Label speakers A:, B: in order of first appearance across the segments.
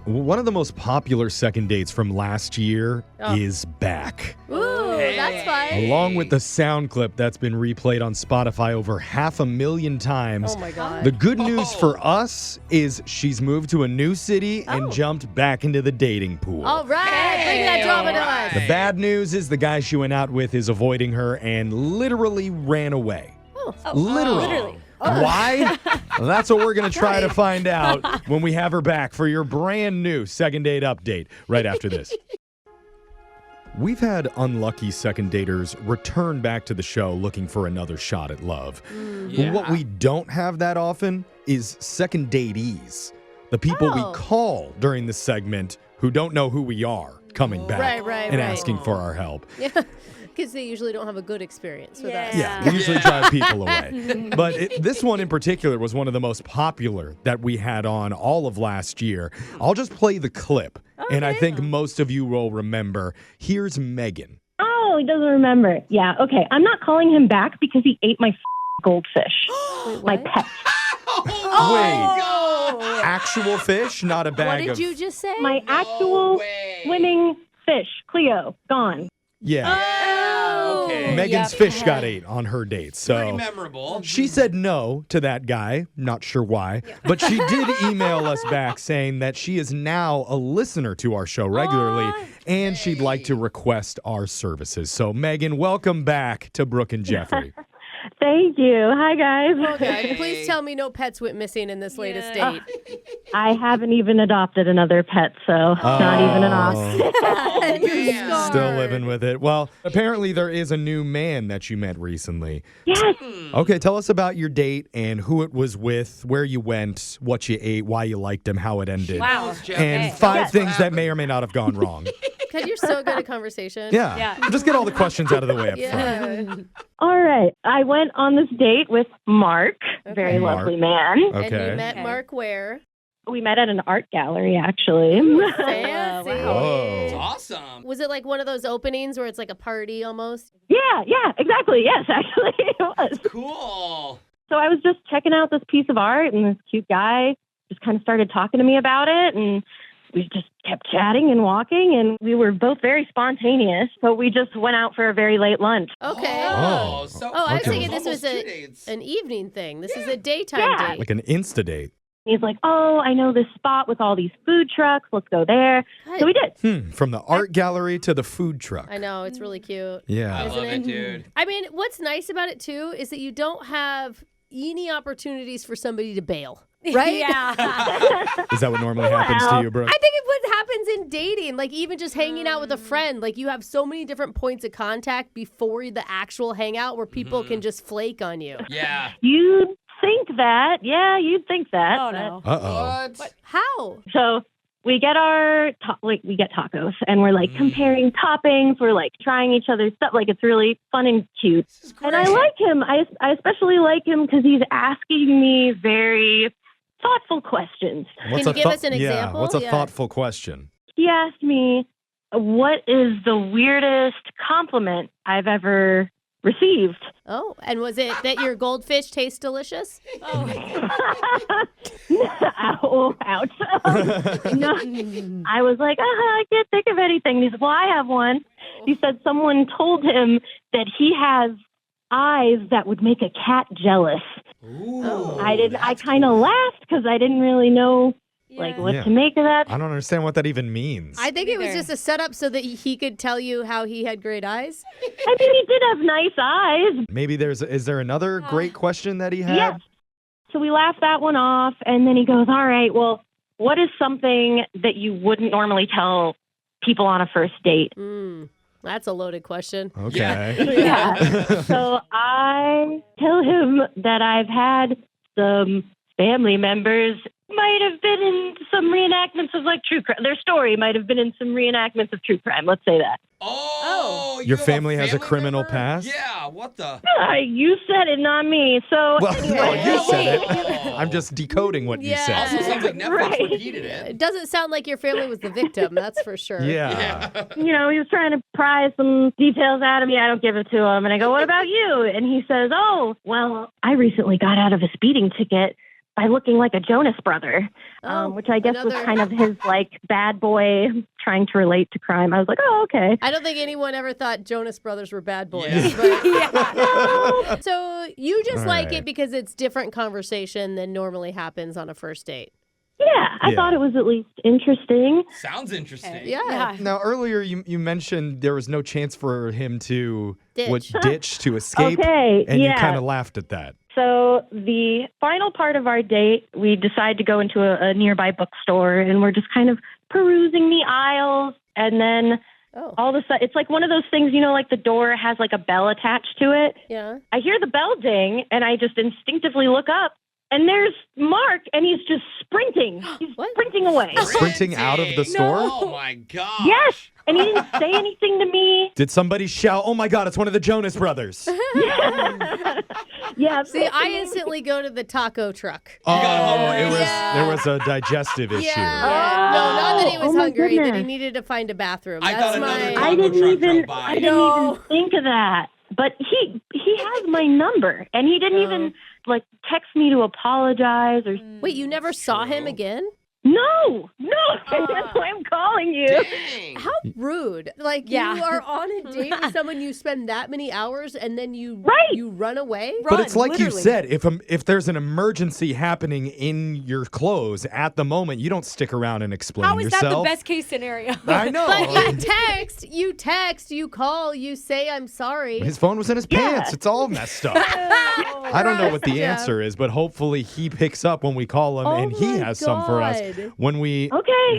A: One of the most popular second dates from last year is back.
B: Ooh, that's fun.
A: Along with the sound clip that's been replayed on Spotify over 500,000 times.
B: Oh, my God.
A: The good news for us is she's moved to a new city and jumped back into the dating pool.
B: All right. Bring that drama to us.
A: The bad news is the guy she went out with is avoiding her and literally ran away. Literally. Why? Well, that's what we're going to try to find out when we have her back for your brand new second date update right after this. We've had unlucky second daters return back to the show looking for another shot at love. But what we don't have that often is second datees. The people we call during the segment who don't know who we are coming back and asking for our help.
B: Yeah, because they usually don't have a good experience with us.
A: Yeah, we usually drive people away. But this one in particular was one of the most popular that we had on all of last year. I'll just play the clip, and I think most of you will remember. Here's Meghan.
C: Oh, he doesn't remember. Yeah, okay. I'm not calling him back because he ate my goldfish. My pet.
A: Wait, actual fish, not a bag
B: What did
A: of...
B: you just say?
C: My actual swimming fish, Cleo, gone.
A: Megan's fish got ate on her date. So
D: Pretty memorable.
A: she said no to that guy. Not sure why. But she did email us back saying that she is now a listener to our show regularly and she'd like to request our services. So Megan, welcome back to Brooke and Jeffrey.
C: Thank you. Hi, guys.
B: Okay, please tell me no pets went missing in this latest date.
C: I haven't even adopted another pet, so not even an option.
A: Still living with it. Well, apparently there is a new man that you met recently.
C: Yes.
A: Okay, tell us about your date and who it was with, where you went, what you ate, why you liked him, how it ended.
B: Wow.
A: And 5 things that may or may not have gone wrong.
B: Because you're so good at conversation.
A: Yeah. Just get all the questions out of the way up front.
C: All right. I went on this date with Mark, very lovely man.
B: And you met Mark where?
C: We met at an art gallery, actually.
B: Fancy.
A: Whoa.
D: Awesome.
B: Was it like one of those openings where it's like a party almost?
C: Yeah, exactly. Yes, actually, it was.
D: Cool.
C: So I was just checking out this piece of art, and this cute guy just kind of started talking to me about it, and we just kept chatting and walking, and we were both very spontaneous, so we just went out for a very late lunch.
B: Okay.
A: Oh.
B: I was
A: Okay.
B: thinking this was
D: Almost 2 dates.
B: an evening thing. This is a daytime date.
A: Like an Insta date.
C: He's like, oh, I know this spot with all these food trucks. Let's go there. So we did.
A: From the art gallery to the food truck.
B: I know, it's really cute.
A: Yeah.
D: I love it, dude.
B: I mean, what's nice about it, too, is that you don't have any opportunities for somebody to bail, right?
A: Is that what normally happens to you, Brooke?
B: I think it's what happens in dating, like even just hanging out with a friend. Like you have so many different points of contact before the actual hangout where people can just flake on you.
D: Yeah.
C: You'd think that. Yeah, you'd think that.
B: Oh, no.
A: Uh-oh.
D: What?
B: How?
C: So we get we get tacos, and we're like comparing toppings. We're like trying each other's stuff. Like it's really fun and cute.
D: This is
C: And
D: great.
C: I like him. I especially like him because he's asking me very thoughtful questions.
B: Can you give us an
A: Yeah,
B: example?
A: what's a
B: Yeah.
A: thoughtful question?
C: He asked me, what is the weirdest compliment I've ever received?
B: Oh, and was it that your goldfish tastes delicious?
C: Ow, ouch. No, I was like, I can't think of anything. He said, well, I have one. He said someone told him that he has eyes that would make a cat jealous.
D: Ooh,
C: I kind of laughed because I didn't really know what to make of that.
A: I don't understand what that even means.
B: I think it was just a setup so that he could tell you how he had great eyes.
C: I mean, he did have nice eyes.
A: Maybe is there another great question that he had?
C: Yes. So we laughed that one off, and then he goes, all right, well, what is something that you wouldn't normally tell people on a first date?
B: That's a loaded question.
A: Okay.
C: Yeah. So I tell him that I've had some family members might have been in some reenactments of like true crime. Their story might have been in some reenactments of true crime. Let's say that.
D: Oh, you
A: Your
D: have
A: family has a criminal
D: member?
A: past?
D: Yeah, what the?
C: You said it, not me. So
A: Well,
C: anyway.
A: no, you said
D: Oh.
A: it. I'm just decoding what you
B: Yeah.
A: said.
D: Also sounds like Netflix
C: Right.
D: repeated it.
B: It doesn't sound like your family was the victim, that's for sure.
A: Yeah.
C: he was trying to pry some details out of me. I don't give it to him. And I go, what about you? And he says, oh, well, I recently got out of a speeding ticket, by looking like a Jonas brother, which I guess was kind of his like bad boy trying to relate to crime. I was like, oh, okay.
B: I don't think anyone ever thought Jonas Brothers were bad boys.
D: Yeah.
B: But, So you just
A: All
B: like
A: right.
B: it because it's different conversation than normally happens on a first date.
C: Yeah, I thought it was at least interesting.
D: Sounds interesting.
B: Yeah.
A: Now, earlier you mentioned there was no chance for him to
B: Ditch.
A: to escape,
C: Okay,
A: and you
C: yeah.
A: kind of laughed at that.
C: So the final part of our date, we decide to go into a nearby bookstore, and we're just kind of perusing the aisles, and then all of a sudden, it's like one of those things, like the door has like a bell attached to it.
B: Yeah.
C: I hear the bell ding, and I just instinctively look up, and there's Mark, and he's just sprinting. He's sprinting away.
A: Sprinting out of the store?
D: Oh, my gosh.
C: Yes, and he didn't say anything to me.
A: Did somebody shout, "Oh my God, it's one of the Jonas Brothers"?
C: Yeah.
B: See, I instantly go to the taco truck.
A: Oh,
B: Yeah.
A: there was a digestive issue.
B: Yeah. No, not that he was
C: Oh my
B: hungry, that he
C: goodness.
B: needed to find a bathroom.
D: I
B: That's
D: thought another
B: my...
D: taco
C: I didn't
D: truck
C: even
D: drove by.
C: I didn't even think of that. But he has my number, and he didn't even like text me to apologize or.
B: Wait, you never saw him again?
C: No. That's why I'm calling you.
D: Dang.
B: How rude. Like, you are on a date with someone you spend that many hours and then you run away?
A: But it's like you said, if there's an emergency happening in your clothes at the moment, you don't stick around and explain
E: How is
A: yourself.
E: that the best case scenario?
A: I know.
B: But you text, you call, you say, I'm sorry.
A: His phone was in his pants. It's all messed up. I don't know what the answer is, but hopefully he picks up when we call him and he has some for us. When we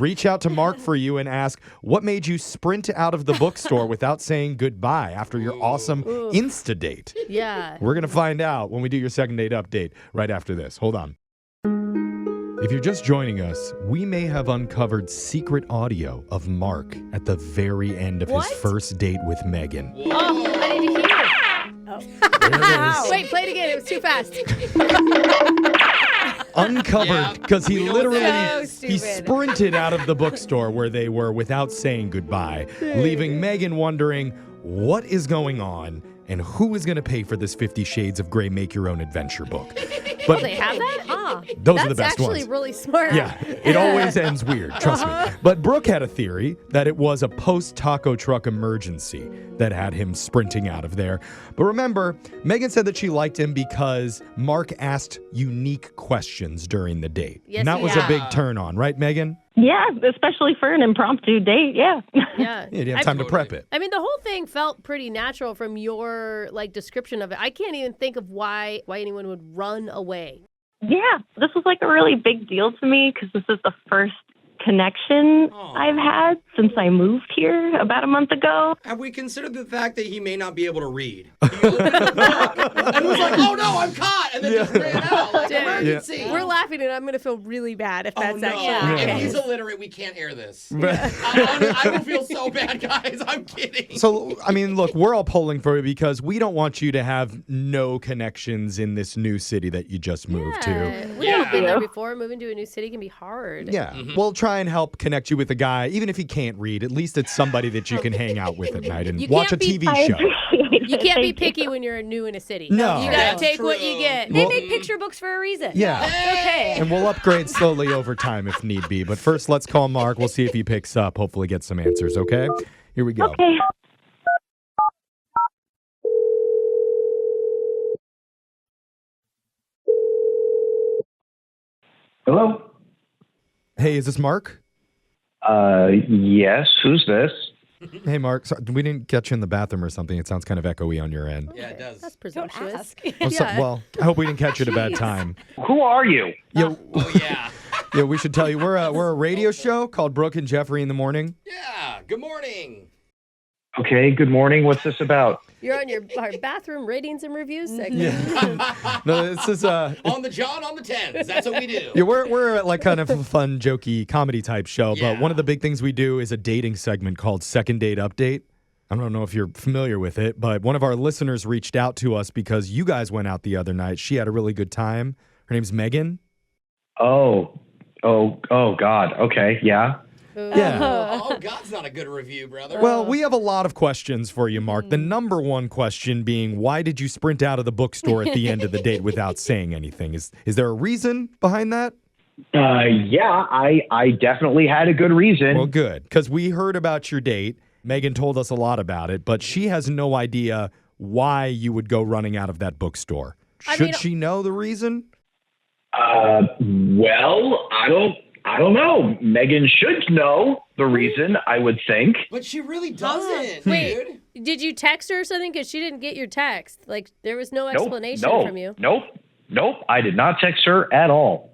A: reach out to Mark for you and ask, what made you sprint out of the bookstore without saying goodbye after your awesome Instadate?
B: Yeah.
A: We're going to find out when we do your second date update right after this. Hold on. If you're just joining us, we may have uncovered secret audio of Mark at the very end of his first date with Meghan.
B: Oh, I need to hear it.
A: There it is.
B: Wait, play it again. It was too fast.
A: Uncovered because he literally
E: So
A: he
E: stupid.
A: sprinted out of the bookstore where they were without saying goodbye, leaving Meghan wondering what is going on and who is going to pay for this 50 Shades of Grey Make Your Own Adventure book. But
B: They have that?
A: those
B: That's
A: are the best
B: actually
A: ones.
B: really smart.
A: Yeah, it always ends weird, trust me. But Brooke had a theory that it was a post-taco truck emergency that had him sprinting out of there. But remember, Meghan said that she liked him because Mark asked unique questions during the date.
B: Yes,
A: and that
B: he
A: was
B: did.
A: a big turn on, right, Meghan?
C: Yeah, especially for an impromptu date. Yeah.
B: Yeah.
A: You didn't have time to prep it.
B: I mean, the whole thing felt pretty natural from your description of it. I can't even think of why anyone would run away.
C: Yeah, this was like a really big deal to me because this is the first connection I've had since I moved here about a month ago.
D: Have we considered the fact that he may not be able to read? He opened the book and was like, oh no, I'm caught, and then just ran out like
B: Dude,
D: emergency.
B: We're laughing, and I'm going to feel really bad if
D: Oh
B: that's
D: no!
B: actually
D: If
B: the
D: he's
B: case.
D: illiterate, we can't air this. I will feel so bad, guys. I'm kidding.
A: So, I mean, look, we're all pulling for you because we don't want you to have no connections in this new city that you just moved to.
B: We've all been there before. Moving to a new city can be hard.
A: Yeah, we'll try and help connect you with a guy, even if he can't read. At least it's somebody that you can hang out with at night and
B: You
A: watch a
B: can't be-
A: TV show.
B: You can't be picky when you're new in a city.
A: No.
B: You got
D: That's
B: to take what
D: true.
B: you get.
E: They
A: Well-
E: make picture books for a reason.
A: Yeah.
E: Okay.
A: And we'll upgrade slowly over time if need be. But first, let's call Mark. We'll see if he picks up. Hopefully get some answers, okay? Here we go.
C: Okay.
F: Hello?
A: Hey, is this Mark?
F: Yes. Who's this?
A: Hey, Mark. Sorry, we didn't get you in the bathroom or something. It sounds kind of echoey on your end.
D: Yeah, it does.
B: That's
E: Don't
B: presumptuous.
E: ask.
A: Well, I hope we didn't catch you at a bad time.
F: Who are you?
A: Yeah,
D: Oh yeah.
A: yeah, we should tell you we're a radio show called Brooke and Jeffrey in the Morning.
D: Yeah. Good morning.
F: Okay, good morning. What's this about?
B: You're on our bathroom ratings and reviews segment.
A: Yeah. No, this is
D: On the John, on the tens. That's what we do.
A: Yeah, we're like kind of a fun, jokey comedy type show,
D: Yeah.
A: but one of the big things we do is a dating segment called Second Date Update. I don't know if you're familiar with it, but one of our listeners reached out to us because you guys went out the other night. She had a really good time. Her name's Meghan.
F: Oh, God. Okay, yeah.
A: Yeah.
D: Oh, God's not a good review, brother.
A: Well, we have a lot of questions for you, Mark. The number one question being, why did you sprint out of the bookstore at the end of the date without saying anything? Is there a reason behind that?
F: Yeah, I definitely had a good reason.
A: Well, good, because we heard about your date. Meghan told us a lot about it, but she has no idea why you would go running out of that bookstore. Should she know the reason?
F: Well, I don't know. Meghan should know the reason, I would think.
D: But she really doesn't,
B: Wait,
D: dude.
B: did you text her or something? Because she didn't get your text. Like, there was no
F: Nope,
B: explanation
F: no,
B: from you.
F: Nope. I did not text her at all.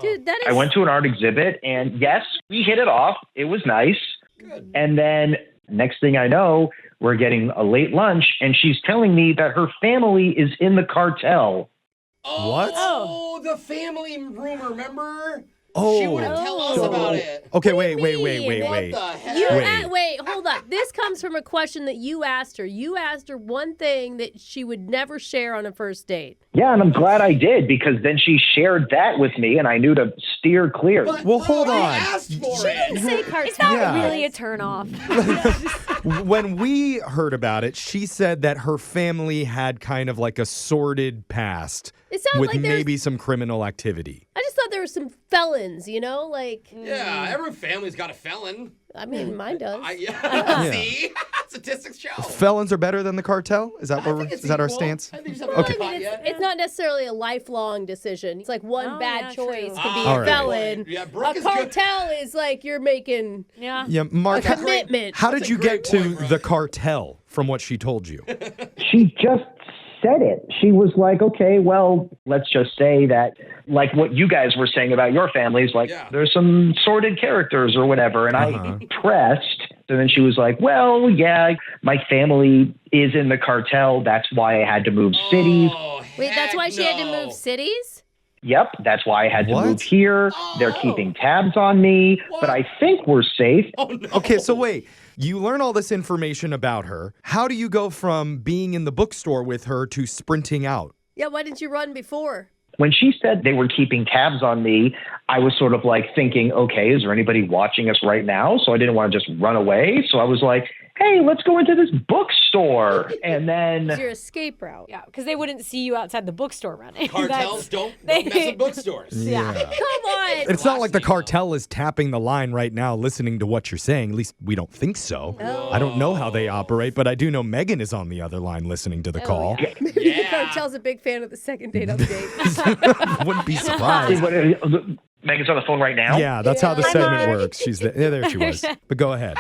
B: Dude, that is...
F: I went to an art exhibit, and yes, we hit it off. It was nice.
D: Good.
F: And then next thing I know, we're getting a late lunch, and she's telling me that her family is in the cartel.
A: What?
D: Oh, the family rumor, remember?
A: Oh.
D: She wouldn't tell us about it.
A: Okay, wait.
D: What the heck?
B: Wait, hold up. This comes from a question that you asked her. You asked her one thing that she would never share on a first date.
F: Yeah, and I'm glad I did, because then she shared that with me, and I knew to steer clear.
D: But,
A: Well, hold
D: bro,
A: on.
D: I asked for
B: Didn't
D: it.
B: say cartel.
E: It's not
A: Yeah.
E: really a turnoff.
A: When we heard about it, she said that her family had kind of like a sordid past
B: It sounds
A: with
B: like there's...
A: maybe some criminal activity.
B: I just thought there were some felons, you know? Like,
D: Yeah, every family's got a felon.
B: I mean, mine does.
D: Yeah. See? Statistics show.
A: Felons are better than the cartel? Is that
D: I
A: what
D: think it's
A: is that our
D: equal.
A: stance?
D: I think so.
A: Okay.
B: I mean, it's not necessarily a lifelong decision. It's like one
E: Oh,
B: bad
E: yeah,
B: choice
E: true.
B: could be
A: All
B: a
A: right.
B: felon.
D: Yeah, Brooke
B: A
D: is good.
B: cartel is like you're making
E: Yeah.
A: Yeah, Mark,
B: a commitment.
A: how
D: That's
A: did
D: a
A: you get
D: great
A: to
D: point, bro.
A: the cartel from what she told you?
F: She just said it. She was like, okay, well, let's just say that, like what you guys were saying about your families, like
D: Yeah.
F: there's some sordid characters or whatever. And I pressed. And then she was like, well, yeah, my family is in the cartel. That's why I had to move cities.
D: Oh,
B: Wait, that's why she had to
D: no.
B: move cities?
F: Yep, that's why I had to
A: What?
F: move here. They're keeping tabs on me, but I think we're safe.
D: Oh, no.
A: Okay, so wait. You learn all this information about her. How do you go from being in the bookstore with her to sprinting out?
B: Yeah, why didn't you run before?
F: When she said they were keeping tabs on me, I was sort of like thinking, okay, is there anybody watching us right now? So I didn't want to just run away. So I was like, hey, let's go into this bookstore. And then
B: It's your escape route.
E: Yeah, because they wouldn't see you outside the bookstore running.
D: Cartels don't mess with bookstores.
E: Yeah.
B: Come on.
A: It's not like the
D: Last email.
A: cartel is tapping the line right now listening to what you're saying. At least we don't think so. I don't know how they operate, but I do know Meghan is on the other line listening to the call.
B: Maybe the
D: Yeah.
B: cartel's a big fan of the second date update.
A: Wouldn't be surprised.
F: Megan's on the phone right now.
A: Yeah, that's how the
C: Hi,
A: segment
C: Mark.
A: works. She's there. Yeah, there she was. But go ahead.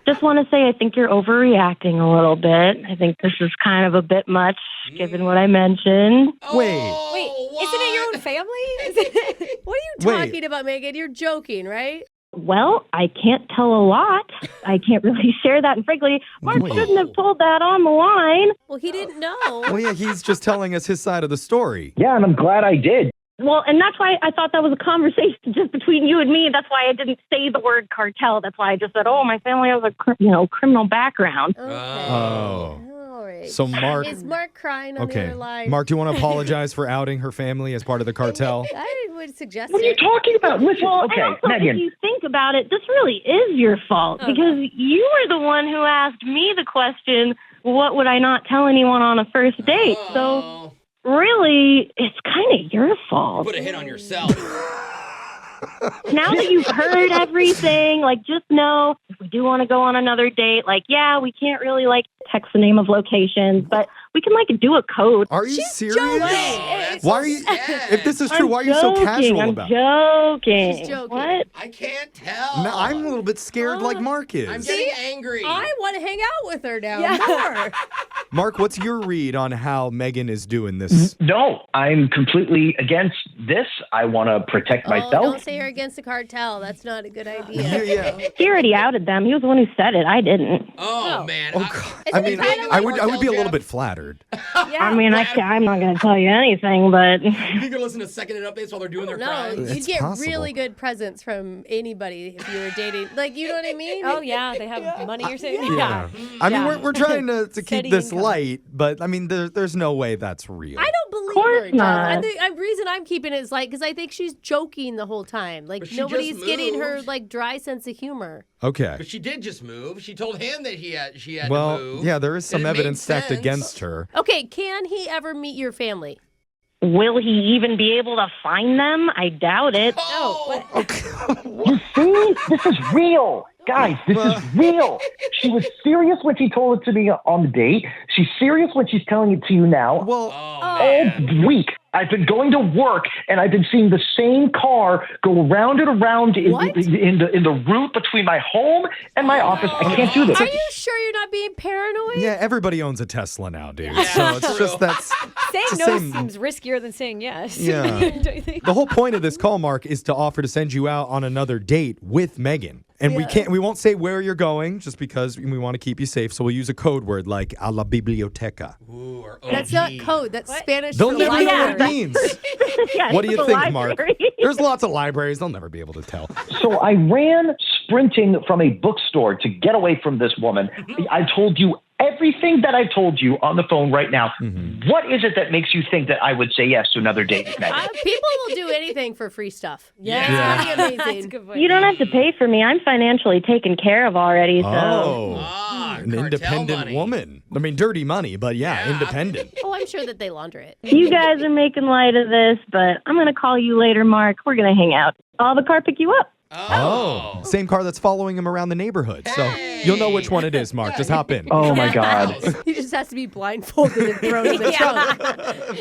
C: Just want to say I think you're overreacting a little bit. I think this is kind of a bit much given what I mentioned.
A: Wait.
E: Wait,
D: Oh,
E: isn't it your own family?
B: What are you
A: Wait.
B: talking about, Megan? You're joking, right?
C: Well, I can't tell a lot. I can't really share that. And frankly, Mark
A: Wait.
C: shouldn't have told that on the line.
B: Well, he didn't know.
A: Well, yeah, he's just telling us his side of the story.
F: Yeah, and I'm glad I did.
C: Well, and that's why I thought that was a conversation just between you and me. That's why I didn't say the word cartel. That's why I just said, "Oh, my family has a criminal background."
B: Okay.
A: Oh.
B: All right.
A: So Mark,
B: Is Mark crying on the
A: okay.
B: other line?
A: Mark, do you want to apologize for outing her family as part of the cartel?
B: I would suggest
F: What are you
B: it.
F: talking about? Listen,
C: Well,
F: okay,
C: and also,
F: Megan.
C: if you think about it, this really is your fault
E: Okay.
C: because you were the one who asked me the question, "What would I not tell anyone on a first date?" So
D: Oh,
C: really, it's kind of your fault.
D: put a hit on yourself.
C: Now that you've heard everything, like, just know if we do want to go on another date, like, yeah, we can't really, like, text the name of locations, but we can, like, do a code.
A: Are you serious?
B: joking.
D: that's
A: Why
D: so
A: are you?
D: sad.
A: If this is true, why are you so casual
C: I'm
A: about it?
C: joking.
B: She's joking.
C: What?
D: I can't tell.
A: No, I'm a little bit scared like Mark is.
D: I'm getting angry.
B: I want to hang out with her now
E: Yeah.
B: more.
A: Mark, what's your read on how Meghan is doing this?
F: No, I'm completely against this. I want to protect
B: Oh,
F: myself.
B: don't say you're against the cartel. That's not a good idea.
A: Yeah.
C: He already outed them. He was the one who said it. I didn't.
D: Oh, man.
A: Oh, God. I mean, I would be a little bit flattered.
C: I mean, I'm not going to tell you anything, but
D: You think they're listening to second updates while they're doing their
B: No,
D: crimes?
B: you'd
A: It's
B: get
A: possible.
B: really good presents from anybody if you were dating. Like, you know what I mean?
E: Oh, yeah, they have money or something.
A: Yeah. I mean, we're trying to keep
E: Steady
A: this
E: income.
A: light, but I mean, there's no way that's real.
B: I don't believe
C: course
B: her. Jeff.
C: not.
B: The reason I'm keeping it is like because I think she's joking the whole time. Like
D: But she
B: nobody's
D: just
B: getting her
D: moved.
B: like dry sense of humor.
A: Okay.
D: But she did just move. She told him that she had
A: Well,
D: to move.
A: yeah, there is some
D: and it made
A: evidence stacked
D: sense.
A: against her.
B: Okay, can he ever meet your family?
C: Will he even be able to find them? I doubt it.
D: Oh,
F: You see? This is real. Guys, this is real. She was serious when she told it to me on the date. She's serious when she's telling it to you now.
A: Well,
F: All week, I've been going to work and I've been seeing the same car go round and around in the route between my home and my office. I can't do this.
B: Are you sure you're not being paranoid?
A: yeah, everybody owns a Tesla now, dude.
D: Yeah,
A: So it's
D: true.
A: just that's
E: Saying
A: it's the
E: no
A: same-
E: seems riskier than saying yes.
A: Yeah.
E: Don't you think?
A: The whole point of this call, Mark, is to offer to send you out on another date with Meghan. And we won't say where you're going just because we want to keep you safe. So we'll use a code word like a la biblioteca.
D: Ooh, or
B: That's
D: OG.
B: not code. That's Spanish
A: They'll
B: for
A: never know what it
B: library.
A: means.
C: Yeah,
A: What do you
C: the
A: think, Mark?
C: library.
A: There's lots of libraries. They'll never be able to tell.
F: So I ran sprinting from a bookstore to get away from this woman. I told you everything that I told you on the phone right now. What is it that makes you think that I would say yes to another date with Meghan?
B: People will do anything for free stuff.
E: Yeah.
B: It's pretty
E: That's a
B: amazing.
E: good point.
C: You don't have to pay for me. I'm financially taken care of already. So
D: Ah,
A: An
D: cartel
A: independent
D: money.
A: woman. I mean, dirty money, but
D: Yeah.
A: independent.
B: Oh, I'm sure that they launder it.
C: you guys are making light of this, but I'm going to call you later, Mark. We're going to hang out. I'll have a car pick you up.
D: Oh.
A: Same car that's following him around the neighborhood. So you'll know which one it is, Mark. Just hop in.
F: Oh my God.
B: He just has to be blindfolded and thrown in the trunk.